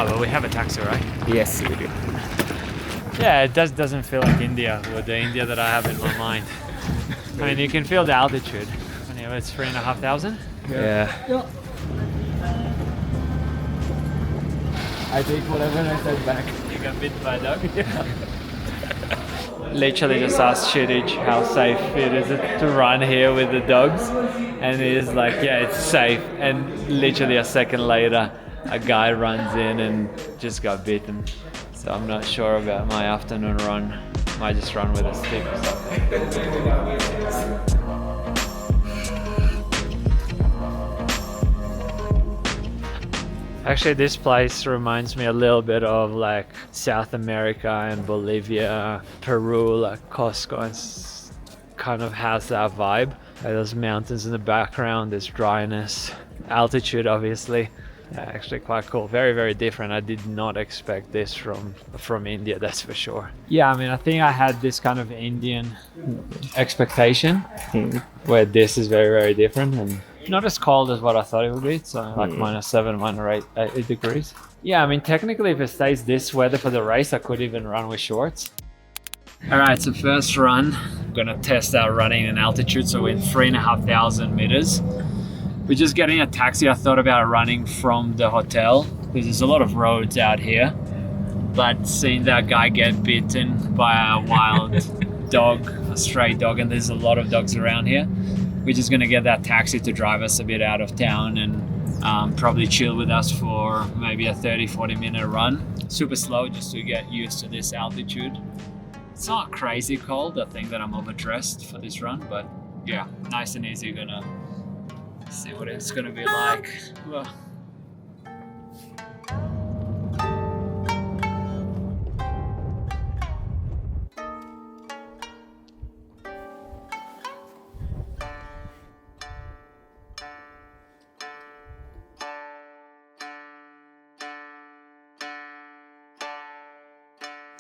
Oh, well, we have a taxi, right? Yes, we do. Yeah, it doesn't feel like India, or the India that I have in my mind. I mean, you can feel the altitude. Anyway, it's 3,500. Yeah. I take whatever I said back. You got bitten by a dog? Literally just asked Shitich how safe it is to run here with the dogs, and he's like, yeah, it's safe. And literally a second later, a guy runs in and just got bitten. So I'm not sure about my afternoon run. Might just run with a stick. Actually, this place reminds me a little bit of like South America and Bolivia, Peru, like Costco, and kind of has that vibe. There's mountains in the background, there's dryness, altitude obviously. Yeah, actually quite cool. Very, very different. I did not expect this from India, that's for sure. Yeah, I mean, I think I had this kind of Indian expectation where this is very, very different and not as cold as what I thought it would be. It's like -7, -8 degrees. Yeah, I mean, technically if it stays this weather for the race, I could even run with shorts. All right, so first run, I'm gonna test out running in altitude. So we're in 3,500 meters. We're just getting a taxi. I thought about running from the hotel because there's a lot of roads out here, but seeing that guy get bitten by a wild dog, a stray dog, and there's a lot of dogs around here, we're just gonna get that taxi to drive us a bit out of town and probably chill with us for maybe a 30-40 minute run. Super slow just to get used to this altitude. It's not crazy cold. I think that I'm overdressed for this run, but yeah, nice and easy. Gonna see what it's gonna be like. Well,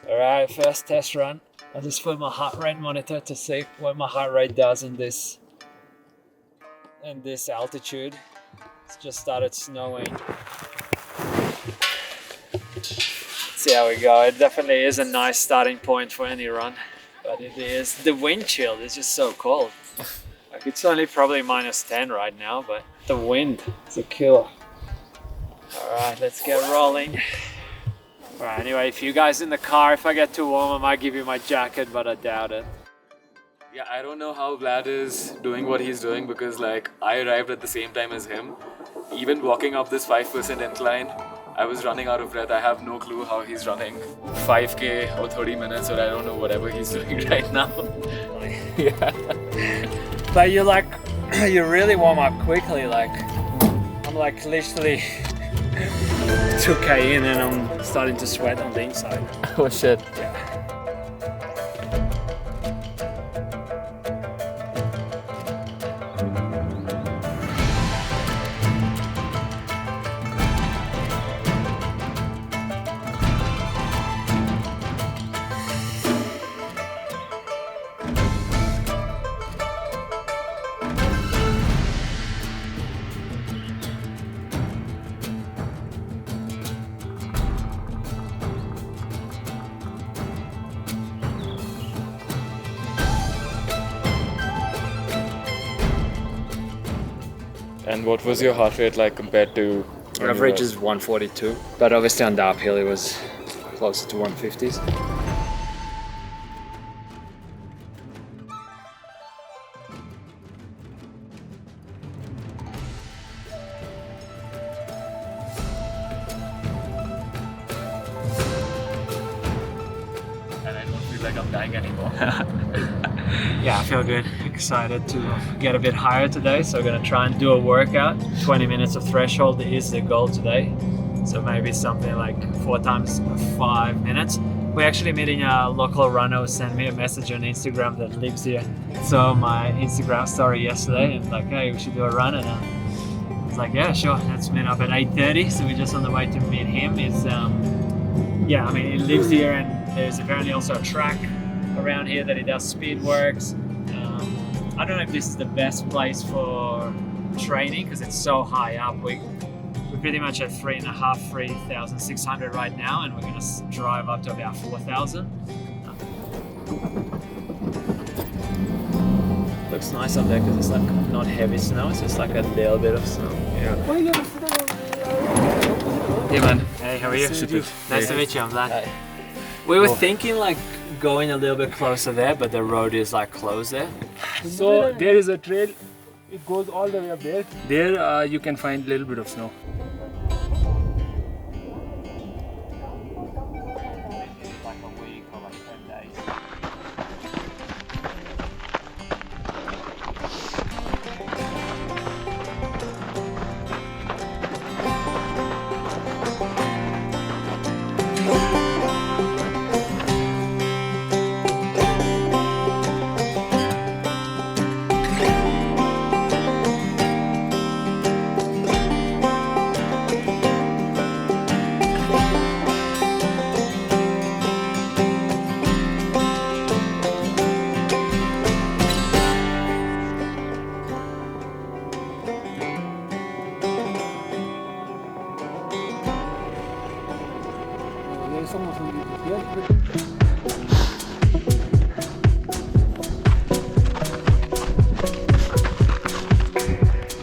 Alright, first test run. I just put my heart rate monitor to see what my heart rate does in this altitude. It's just started snowing. Let's see how we go. It definitely is a nice starting point for any run, but it is the wind chill. It's just so cold. Like it's only probably -10 right now, but the wind is a killer. Alright, let's get rolling. Alright, anyway, if you guys in the car, if I get too warm, I might give you my jacket, but I doubt it. Yeah, I don't know how Vlad is doing what he's doing because like I arrived at the same time as him. Even walking up this 5% incline, I was running out of breath. I have no clue how he's running 5k or 30 minutes, or I don't know, whatever he's doing right now. Yeah. But you really warm up quickly. Like I'm like literally 2k in and I'm starting to sweat on the inside. Oh shit. Yeah. And what was your heart rate like compared to... Average is 142, but obviously on the uphill it was closer to 150s. And I don't feel like I'm dying anymore. Yeah, I feel good. Excited to get a bit higher today, so I'm gonna try and do a workout. 20 minutes of threshold is the goal today. So maybe something like 4 times 5 minutes. We're actually meeting a local runner who sent me a message on Instagram that lives here. Saw my Instagram story yesterday and like, hey, we should do a run. And I was like, yeah, sure. Let's meet up at 8:30. So we're just on the way to meet him. It's yeah, I mean, he lives here and there's apparently also a track around here that he does speed works. I don't know if this is the best place for training because it's so high up. We We're pretty much at 3,600 right now, and we're gonna drive up to about 4,000. Looks nice up there because it's like not heavy snow, it's just like a little bit of snow. Yeah. Hey man. Hey, how are you? Nice to meet you, I'm Vlad. Hi. We were thinking like going a little bit closer there, but the road is like closed there. So there is a trail, it goes all the way up there. There you can find a little bit of snow. Like a week or like 10 days.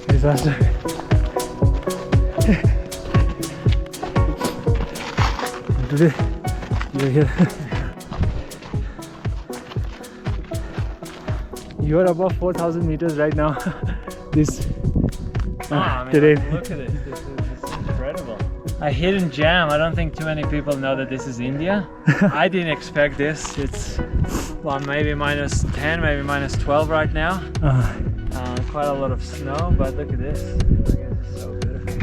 Disaster. Today you're here. You are above 4,000 meters right now. This terrain. Look at this. This is incredible. A hidden gem. I don't think too many people know that this is India. I didn't expect this. It's well, maybe minus 10, maybe minus 12 right now. Quite a lot of snow, but look at this. Look at this, so beautiful.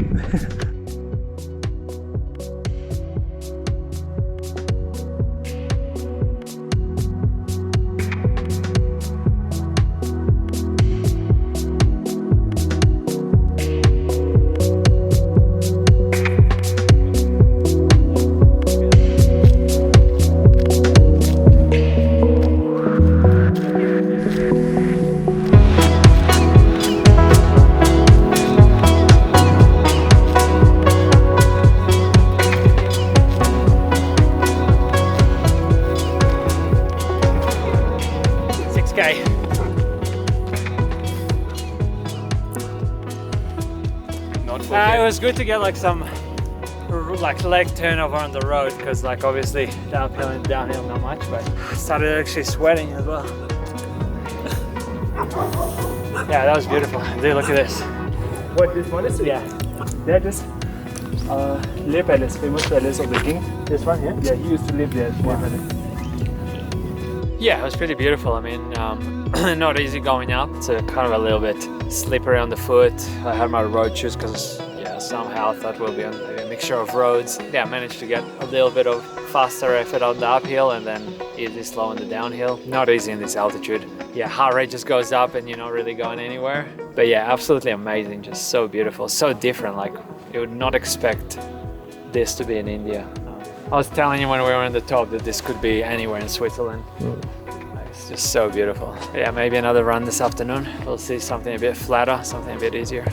It was good to get like some like leg turnover on the road because like obviously uphill and downhill not much, but I started actually sweating as well. Yeah, that was beautiful. Dude, look at this. What, this monastery? Yeah. That is Leh Palace, famous palace of the king. This one, yeah? Yeah, he used to live there. Wow. Yeah, it was pretty beautiful. I mean, not easy going up. It's kind of a little bit slippery on the foot. I had my road shoes because somehow I thought we'll be on a mixture of roads. Yeah, I managed to get a little bit of faster effort on the uphill and then easy slow on the downhill. Not easy in this altitude. Yeah, heart rate just goes up and you're not really going anywhere. But yeah, absolutely amazing. Just so beautiful, so different. Like you would not expect this to be in India. I was telling you when we were on the top that this could be anywhere in Switzerland. It's just so beautiful. Yeah, maybe another run this afternoon. We'll see something a bit flatter, something a bit easier.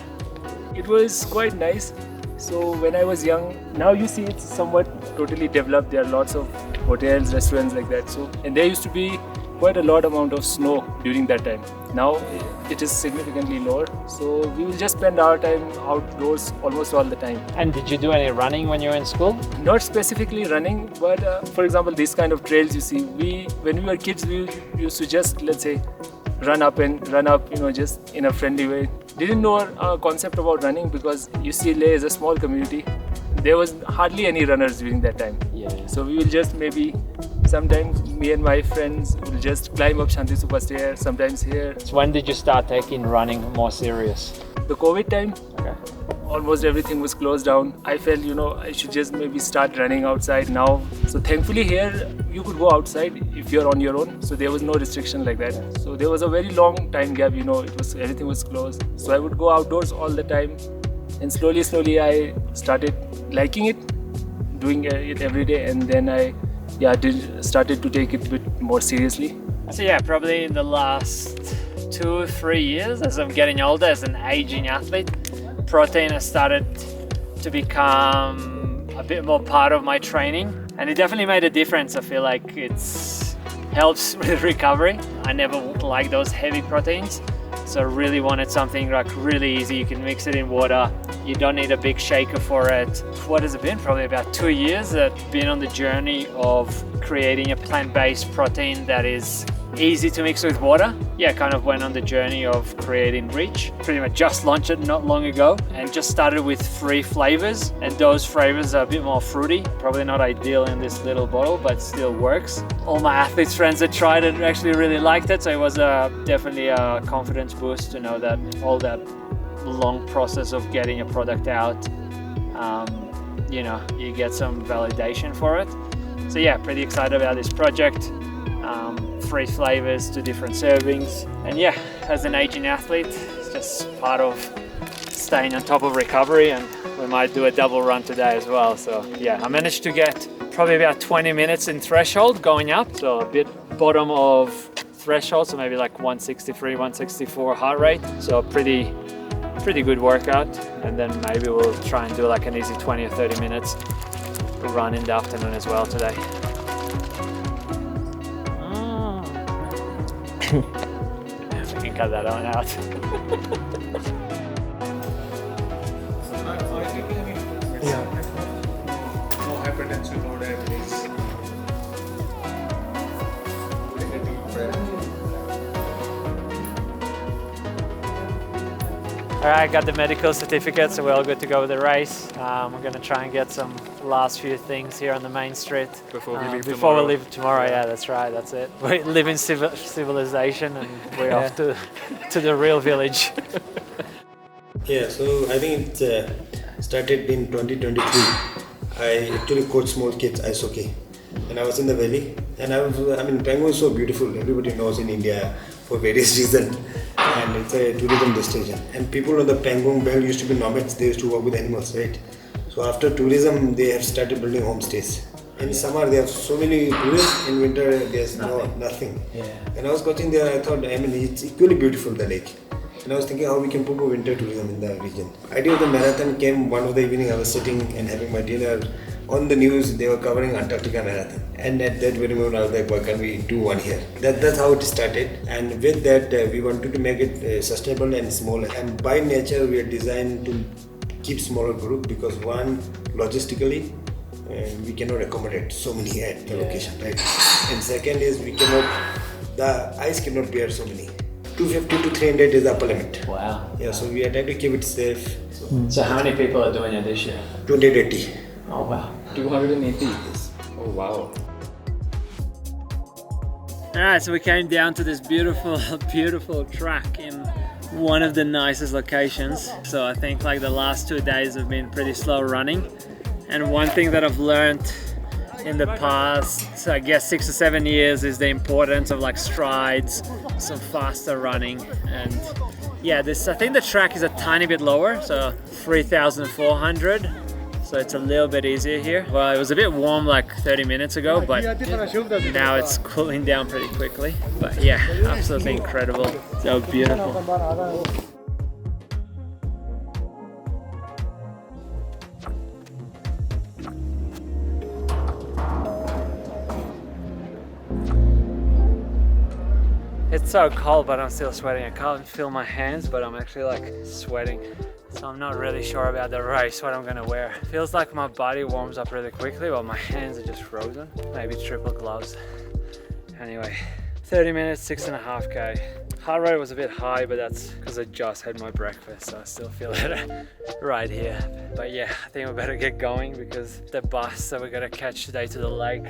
It was quite nice. So when I was young, now you see it's somewhat totally developed. There are lots of hotels, restaurants like that. So, and there used to be quite a lot amount of snow during that time. Now it is significantly lower. So we will just spend our time outdoors almost all the time. And did you do any running when you were in school? Not specifically running, but for example, these kind of trails you see, when we were kids, we used to just, let's say, run up, just in a friendly way. Didn't know a concept about running because you see Leh is a small community. There was hardly any runners during that time. Yeah. So we will just maybe, sometimes me and my friends will just climb up Shanti Super Stair, sometimes here. So when did you start taking running more serious? The COVID time. Okay. Almost everything was closed down. I felt, I should just maybe start running outside now. So thankfully here, you could go outside if you're on your own. So there was no restriction like that. So there was a very long time gap, everything was closed. So I would go outdoors all the time. And slowly I started liking it, doing it every day. And then I started to take it a bit more seriously. So yeah, probably in the last 2-3 years as I'm getting older as an aging athlete, protein has started to become a bit more part of my training, and it definitely made a difference. I feel like it's helps with recovery. I never liked those heavy proteins, so I really wanted something like really easy. You can mix it in water. You don't need a big shaker for it. What has it been? Probably about 2 years that I've been on the journey of creating a plant-based protein that is easy to mix with water. Yeah, kind of went on the journey of creating Reach. Pretty much just launched it not long ago and just started with 3 flavors, and those flavors are a bit more fruity. Probably not ideal in this little bottle, but still works. All my athletes friends that tried it actually really liked it, so it was definitely a confidence boost to know that all that long process of getting a product out, you know, you get some validation for it. So yeah, pretty excited about this project. 3 flavors, 2 different servings, and yeah, as an aging athlete, it's just part of staying on top of recovery, and we might do a double run today as well. So yeah, I managed to get probably about 20 minutes in threshold going up, so a bit bottom of threshold, so maybe like 163, 164 heart rate, so pretty good workout. And then maybe we'll try and do like an easy 20 or 30 minutes run in the afternoon as well today. We can cut that one out. Yeah. No hypertension, no diabetes. Alright, got the medical certificate, so we're all good to go with the race. We're going to try and get some last few things here on the main street Before we leave before tomorrow. we leave tomorrow. Yeah, that's right, that's it. We live in civilization, and we're off to the real village. Yeah, so I think it started in 2023. I actually coach small kids ice hockey, and I was in the valley, and I mean, Pangong is so beautiful. Everybody knows in India for various reasons, and it's a tourism destination. And people on the Pangong belt used to be nomads. They used to work with animals, right? So after tourism, they have started building homestays. In summer, they have so many tourists. In winter, there's nothing. Yeah. And I was coaching there. I thought, I mean, it's equally beautiful, the lake. And I was thinking how we can put winter tourism in the region. Idea of the marathon came one of the evening. I was sitting and having my dinner. On the news, they were covering Antarctica marathon. And at that very moment, I was like, why can't we do one here? That's how it started. And with that, we wanted to make it sustainable and smaller. And by nature, we are designed to keep smaller group because one, logistically, we cannot accommodate so many at the location, right? And second is the ice cannot bear so many. 250 to 300 is the upper limit. Wow. Yeah, so we are trying to keep it safe. So how many people are doing it this year? 280. Oh wow. 280. Oh wow. Alright, so we came down to this beautiful track in one of the nicest locations. So I think like the last 2 days have been pretty slow running. And one thing that I've learned in the past, I guess 6 or 7 years, is the importance of like strides, some faster running. And yeah, I think the track is a tiny bit lower, so 3,400. So it's a little bit easier here. Well, it was a bit warm like 30 minutes ago, but now it's cooling down pretty quickly. But yeah, absolutely incredible. So beautiful. It's so cold, but I'm still sweating. I can't feel my hands, but I'm actually like sweating. So I'm not really sure about the race, what I'm gonna wear. Feels like my body warms up really quickly, while my hands are just frozen. Maybe triple gloves. Anyway, 30 minutes, 6.5K. Heart rate was a bit high, but that's because I just had my breakfast, so I still feel it right here. But yeah, I think we better get going because the bus that we're gonna catch today to the lake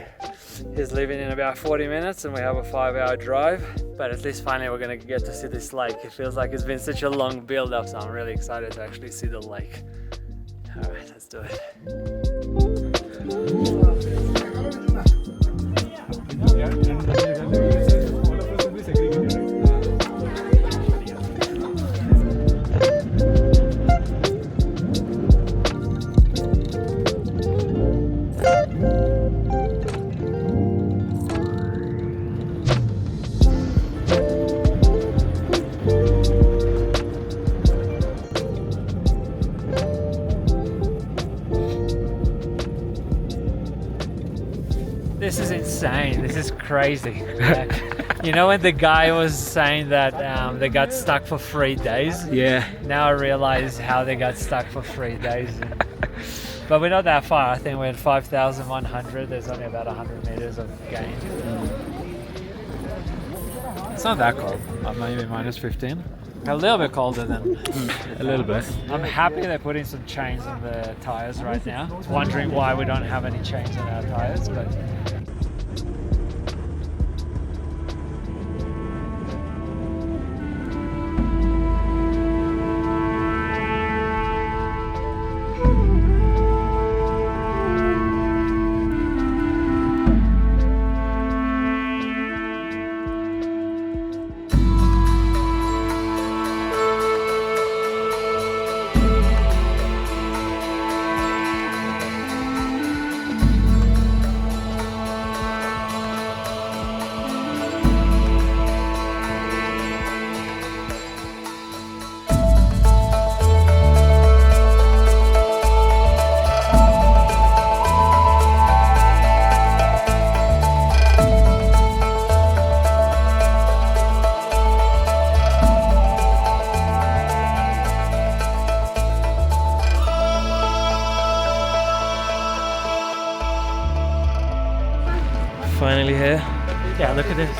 is leaving in about 40 minutes and we have a 5-hour drive. But at least finally we're gonna get to see this lake. It feels like it's been such a long build up, so I'm really excited to actually see the lake. All right, let's do it. insane. This is crazy. You know when the guy was saying that they got stuck for 3 days? Yeah. Now I realize how they got stuck for 3 days. But we're not that far. I think we're at 5,100. There's only about 100 meters of gain. It's not that cold. Maybe minus 15. A little bit colder than A little bit. I'm happy they're putting some chains on the tires right now. I was wondering why we don't have any chains on our tires, but Finally here. yeah, look at this.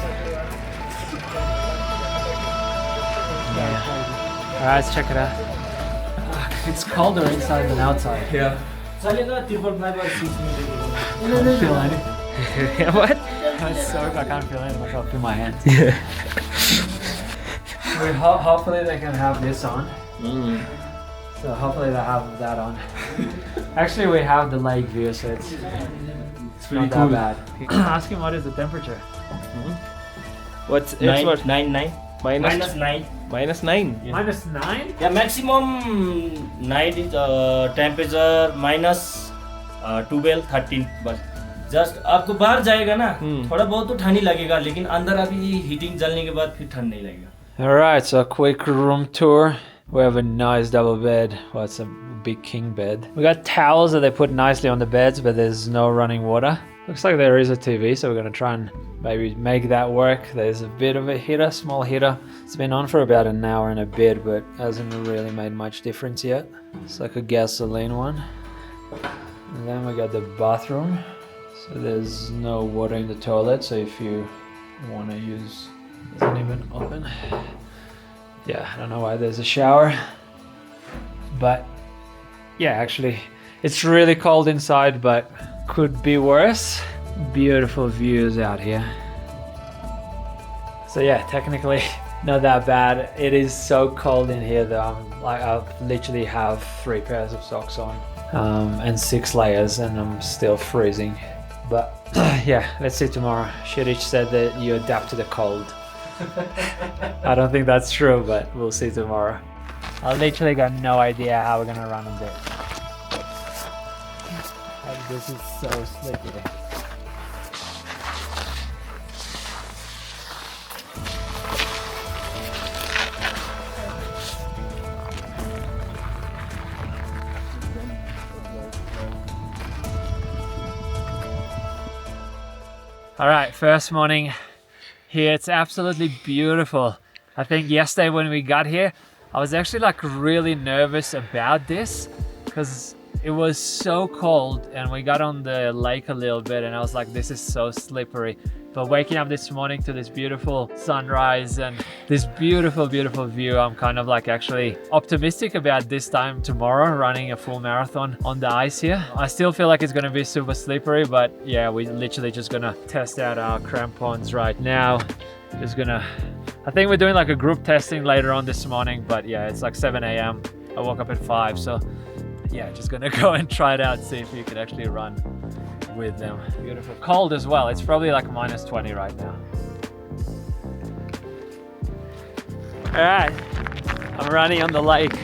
Alright, let's check it out. It's colder inside than outside. Yeah. I can't feel anything. What? It's so I can't feel anything myself in my hands. Yeah. Hopefully they can have this on. So hopefully they have that on. Actually, we have the lake view, so it's really not cool. that bad. Ask him what is the temperature. What's it's Nine, what? nine, nine. Minus -9. -9. Minus 9? Yeah, maximum night is temperature minus 12, 13 बस. Just आपको बाहर जाएगा ना थोड़ा बहुत तो ठंडी लगेगा लेकिन अंदर अभी हीटिंग जलने के बाद फिर ठंड नहीं लगेगा. Alright, so a quick room tour. We have a nice double bed. Well, it's a big king bed. We got towels that they put nicely on the beds, but there's no running water. Looks like there is a TV, so we're gonna try and maybe make that work. There's a bit of a heater, small heater. It's been on for about an hour and a bit, but hasn't really made much difference yet. It's like a gasoline one. And then we got the bathroom. So there's no water in the toilet, so if you wanna use, it doesn't even open. Yeah, I don't know why there's a shower, but yeah, actually it's really cold inside, but could be worse. Beautiful views out here. So yeah, technically not that bad. It is so cold in here that I literally have 3 pairs of socks on and 6 layers, and I'm still freezing. But yeah, let's see tomorrow. Shirish said that you adapt to the cold. I don't think that's true, but we'll see tomorrow. I literally got no idea how we're gonna run on this. This is so slippery. All right, first morning here. It's absolutely beautiful. I think yesterday when we got here, I was actually like really nervous about this because it was so cold, and we got on the lake a little bit and I was like, this is so slippery. But waking up this morning to this beautiful sunrise and this beautiful view, I'm kind of like actually optimistic about this time tomorrow running a full marathon on the ice here. I still feel like it's gonna be super slippery, but yeah, we're literally just gonna test out our crampons right now. I think we're doing like a group testing later on this morning, but yeah, it's like 7 a.m. I woke up at 5, so yeah, just gonna go and try it out, see if you can actually run with them. Beautiful. Cold as well. It's probably like minus 20 right now. All right, I'm running on the lake.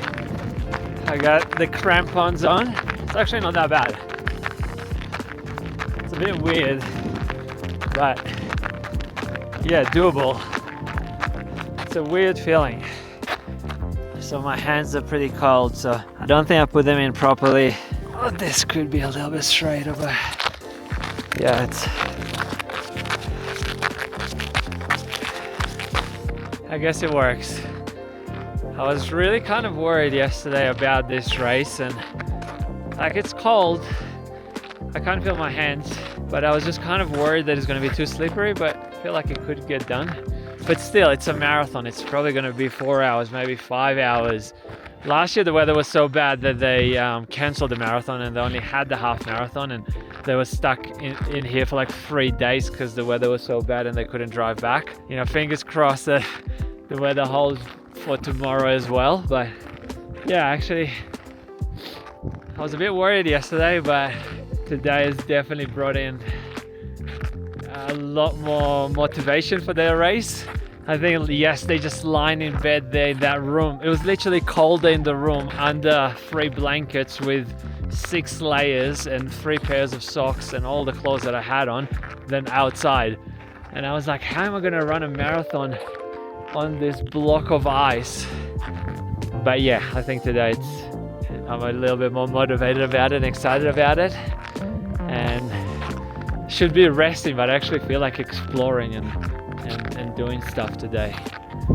I got the crampons on. It's actually not that bad. It's a bit weird, but yeah, doable. It's a weird feeling. So my hands are pretty cold, so I don't think I put them in properly. Oh, this could be a little bit straight over. Yeah, it's I guess it works. I was really kind of worried yesterday about this race, and like it's cold. I can't feel my hands, but I was just kind of worried that it's going to be too slippery, but I feel like it could get done. But still, it's a marathon. It's probably going to be 4 hours, maybe 5 hours. Last year the weather was so bad that they cancelled the marathon, and they only had the half marathon, and they were stuck in here for like 3 days because the weather was so bad and they couldn't drive back. You know, fingers crossed that the weather holds for tomorrow as well. But yeah, actually I was a bit worried yesterday, but today has definitely brought in a lot more motivation for their race. I think yes, they just lying in bed there in that room. It was literally colder in the room under 3 blankets with 6 layers and 3 pairs of socks and all the clothes that I had on than outside. And I was like, how am I gonna run a marathon on this block of ice? But yeah, I think today I'm a little bit more motivated about it and excited about it. And should be resting, but I actually feel like exploring and doing stuff today.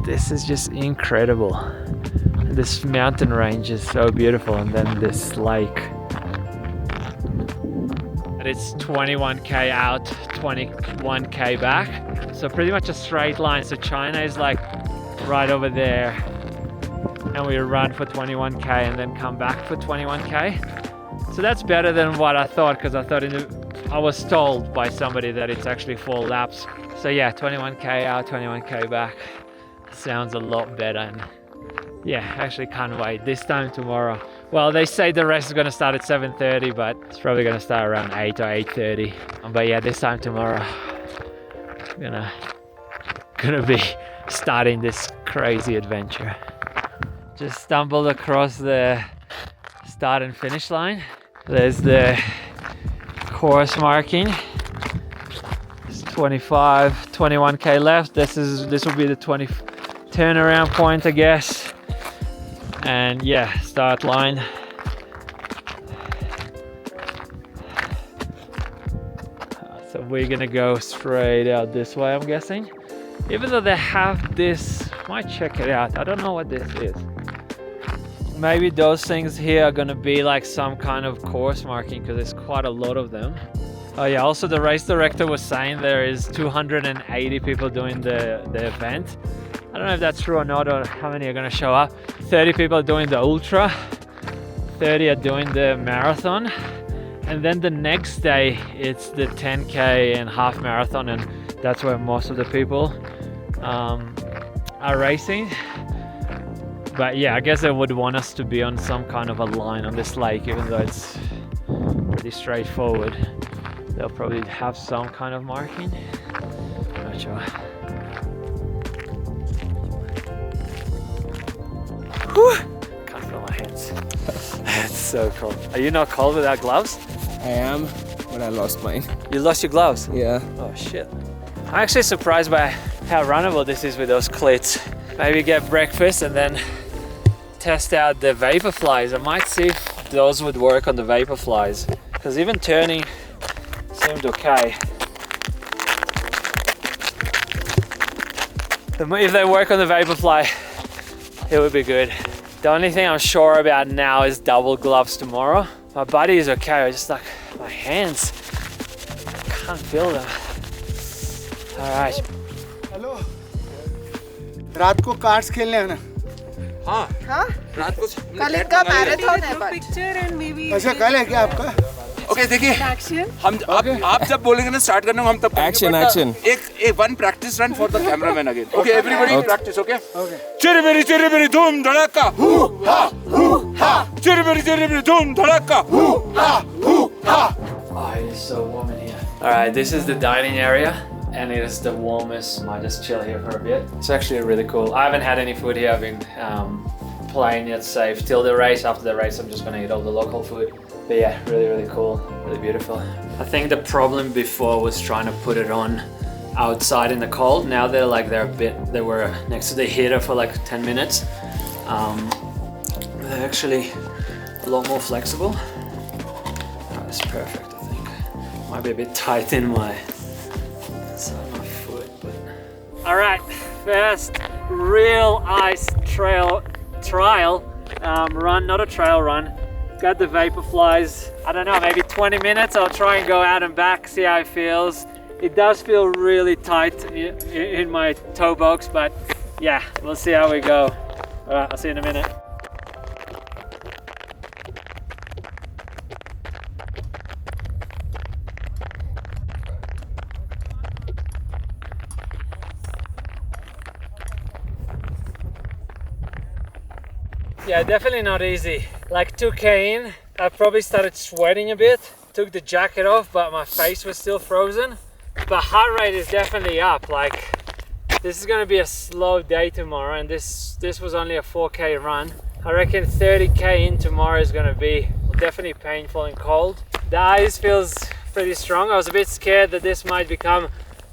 This is just incredible. This mountain range is so beautiful, and then this lake. And it's 21k out, 21k back. So pretty much a straight line. So China is like right over there, and we run for 21k and then come back for 21k. So that's better than what I thought, because I thought I was told by somebody that it's actually 4 laps. So yeah, 21k out, 21k back. Sounds a lot better, and yeah, actually can't wait. This time tomorrow. Well, they say the race is going to start at 7:30, but it's probably going to start around 8 or 8:30. But yeah, this time tomorrow, gonna be starting this crazy adventure. Just stumbled across the start and finish line. There's the course marking. 21k left. This will be the 20 turnaround point, I guess. And yeah, start line. So we're gonna go straight out this way, I'm guessing. Even though they have this, might check it out. I don't know what this is. Maybe those things here are gonna be like some kind of course marking, because there's quite a lot of them. Oh yeah, also the race director was saying there is 280 people doing the event. I don't know if that's true or not, or how many are going to show up. 30 people are doing the ultra, 30 are doing the marathon, and then the next day it's the 10k and half marathon, and that's where most of the people are racing. But yeah, I guess they would want us to be on some kind of a line on this lake, even though it's pretty straightforward. They'll probably have some kind of marking. Not sure. Whew. Can't feel my hands. It's so cold. Are you not cold without gloves? I am, but I lost mine. You lost your gloves? Yeah. Oh shit. I'm actually surprised by how runnable this is with those cleats. Maybe get breakfast and then test out the vapor flies. I might see if those would work on the vapor flies, because even turning seemed okay. If they work on the Vaporfly, it would be good. The only thing I'm sure about now is double gloves tomorrow. My body is okay, I just like my hands, I can't feel them. Alright. Hello रात को cards खेलने आना हाँ हाँ रात को कल इनका मैराथन है। अच्छा कल है क्या आपका ओके देखिए हम आप जब बोलेंगे ना स्टार्ट करने को हम तब एक्शन एक्शन एक one practice run for the cameraman again okay everybody practice okay चिरी मेरी धूम धड़ाका हू हा चिरी मेरी धूम धड़ाका हू हा Oh, it is so warm in here. Alright, this is the dining area, and it is the warmest. I just chill here for a bit. It's actually really cool. I haven't had any food here. I've been playing it safe till the race. After the race, I'm just gonna eat all the local food. But yeah, really cool, really beautiful. I think the problem before was trying to put it on outside in the cold. Now they were next to the heater for like 10 minutes. They're actually a lot more flexible. Oh, that's perfect. Might be a bit tight in my inside my foot, but all right, first real ice trial run, not a trail run. Got the Vaporflies. I don't know, maybe 20 minutes. I'll try and go out and back, see how it feels. It does feel really tight in my toe box, but yeah, we'll see how we go. All right, I'll see you in a minute. Yeah, definitely not easy. Like 2K in, I probably started sweating a bit. Took the jacket off, but my face was still frozen. But heart rate is definitely up. Like, this is gonna be a slow day tomorrow, and this was only a 4K run. I reckon 30K in tomorrow is gonna be definitely painful and cold. The ice feels pretty strong. I was a bit scared that this might become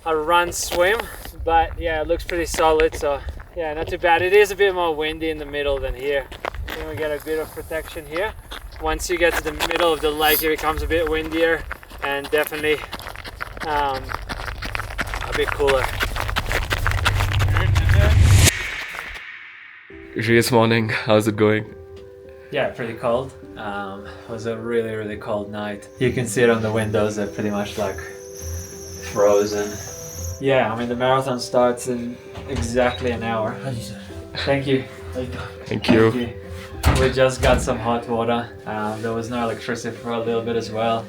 a run swim, but yeah, it looks pretty solid, so yeah, not too bad. It is a bit more windy in the middle than here. I think we get a bit of protection here. Once you get to the middle of the lake, it becomes a bit windier and definitely a bit cooler. Race morning, how's it going? Yeah, pretty cold. It was a really, really cold night. You can see it on the windows, they're pretty much like frozen. Yeah, I mean the marathon starts in exactly an hour. Thank you. Thank you. We just got some hot water. There was no electricity for a little bit as well.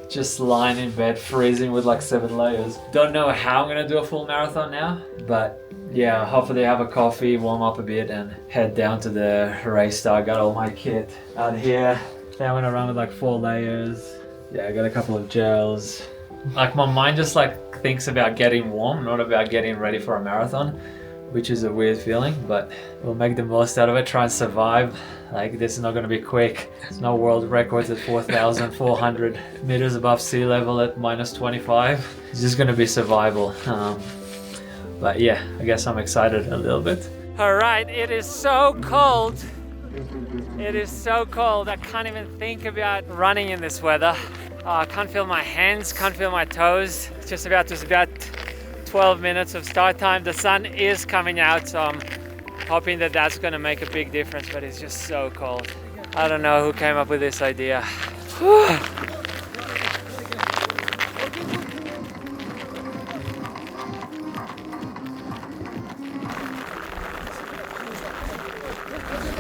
Just lying in bed, freezing with like 7 layers. Don't know how I'm gonna do a full marathon now, but yeah, hopefully have a coffee, warm up a bit and head down to the race start. Got all my kit out here. Then I went around with like 4 layers. Yeah, I got a couple of gels. Like my mind just like thinks about getting warm, not about getting ready for a marathon, which is a weird feeling, but we'll make the most out of it, try and survive. Like this is not gonna be quick. There's no world records at 4,400 meters above sea level at minus 25. It's just gonna be survival. But yeah, I guess I'm excited a little bit. All right, it is so cold. It is so cold. I can't even think about running in this weather. I can't feel my hands, can't feel my toes. It's just about 12 minutes of start time. The sun is coming out, so I'm hoping that that's gonna make a big difference, but it's just so cold. I don't know who came up with this idea.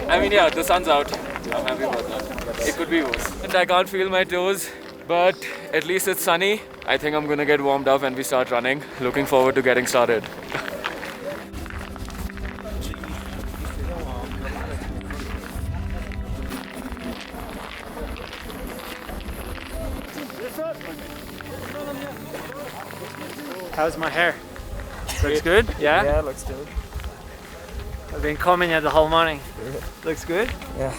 I mean, yeah, the sun's out. I'm happy about that. It could be worse. And I can't feel my toes, but at least it's sunny. I think I'm gonna get warmed up when we start running. Looking forward to getting started. How's my hair? Looks good? Yeah? Yeah, looks good. I've been combing it the whole morning. Looks good? Yeah.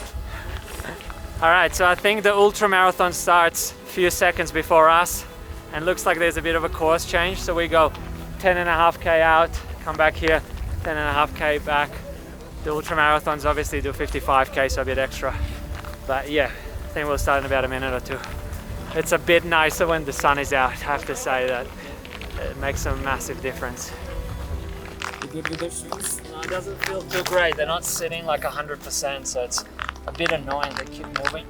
All right, so I think the ultra marathon starts a few seconds before us, and looks like there's a bit of a course change. So we go 10.5K out, come back here, 10.5K back. The ultra marathons obviously do 55K, so a bit extra. But yeah, I think we'll start in about a minute or two. It's a bit nicer when the sun is out, I have to say that. It makes a massive difference. You good with the shoes? No, it doesn't feel too great. They're not sitting like 100%, so it's a bit annoying. They keep moving.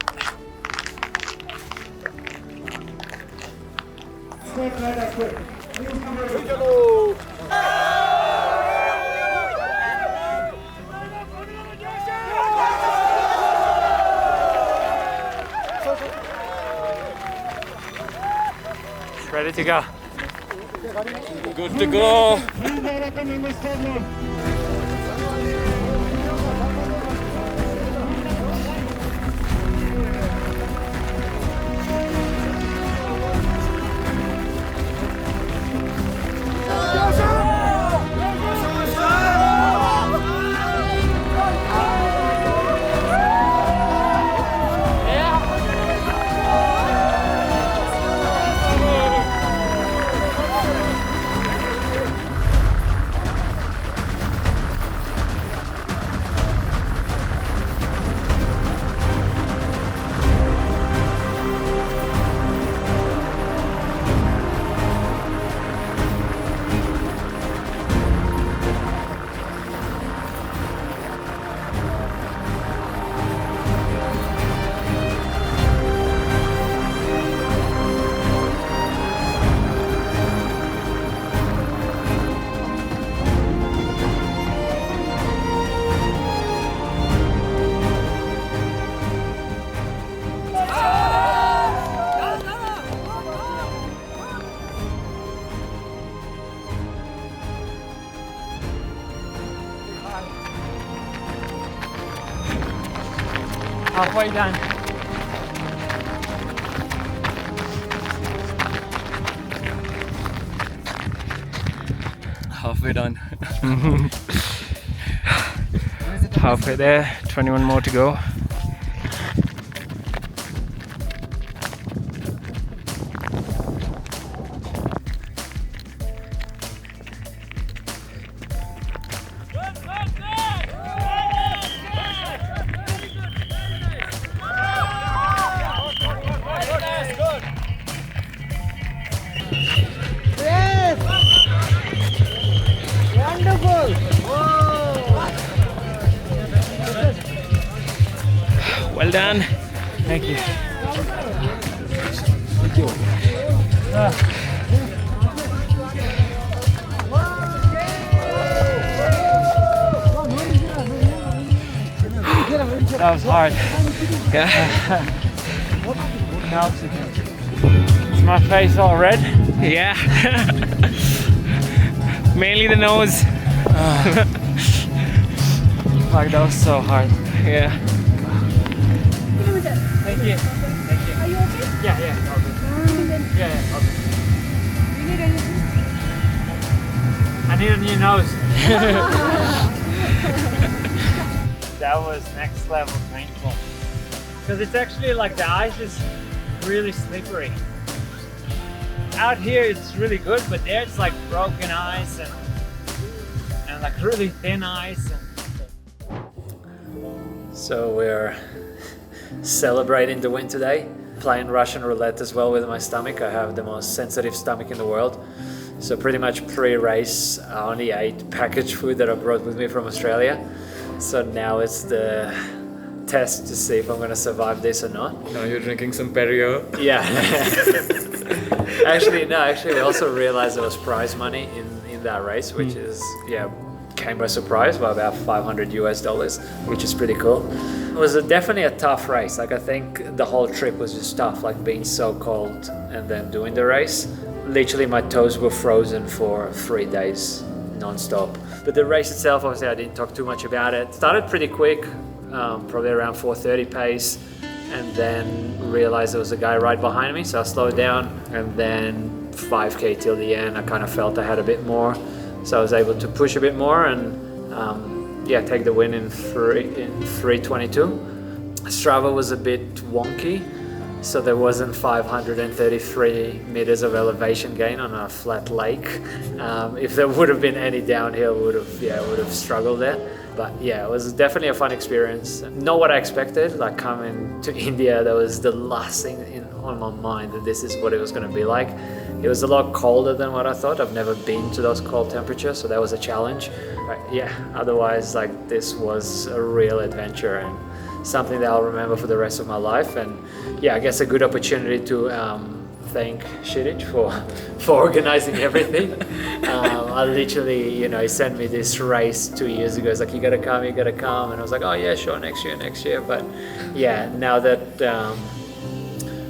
Ready to go. Good to go. Halfway done. Halfway done. Halfway there, 21 more to go. Well done. Thank you. That was hard. Yeah. Is my face all red? Yeah. Mainly the nose. Like that was so hard. Yeah. Thank you. Thank you. Are you okay? Yeah, all good. Yeah, all good. You need anything? I need a new nose. That was next level painful. Because it's actually like the ice is really slippery. Out here it's really good, but there it's like broken ice and like really thin ice. So we're celebrating the win today. Playing Russian roulette as well with my stomach. I have the most sensitive stomach in the world. So pretty much pre-race I only ate packaged food that I brought with me from Australia. So now it's the test to see if I'm gonna survive this or not. Now you're drinking some Perrier. Yeah. Actually we also realized there was prize money in that race, which is, came by surprise by about $500 which is pretty cool. It was definitely a tough race. Like I think the whole trip was just tough, like being so cold and then doing the race. Literally my toes were frozen for 3 days non-stop. But the race itself, obviously I didn't talk too much about it. Started pretty quick, probably around 4:30 pace, and then realized there was a guy right behind me, so I slowed down, and then 5K till the end I kind of felt I had a bit more, so I was able to push a bit more and take the win in 3:22. Strava was a bit wonky, so there wasn't 533 meters of elevation gain on a flat lake. If there would have been any downhill, would have struggled there. But yeah, it was definitely a fun experience. Not what I expected. Like coming to India, that was the last thing on my mind, that this is what it was going to be like. It was a lot colder than what I thought. I've never been to those cold temperatures, so that was a challenge. But yeah, otherwise, like this was a real adventure and something that I'll remember for the rest of my life. And yeah, I guess a good opportunity to thank Shirich for organizing everything. I literally, he sent me this race 2 years ago. He's like, you gotta come. And I was like, oh yeah, sure, next year. But yeah, now that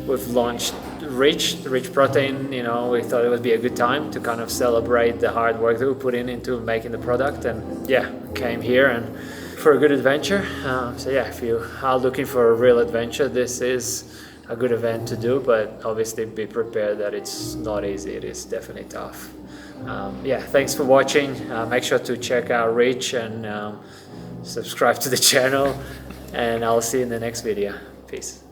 we've launched Rich Protein, we thought it would be a good time to kind of celebrate the hard work that we put into making the product. And yeah, came here and for a good adventure. So yeah, if you are looking for a real adventure, this is a good event to do, but obviously be prepared that it's not easy. It is definitely tough. Yeah, thanks for watching. Make sure to check out Rich and subscribe to the channel, and I'll see you in the next video. Peace.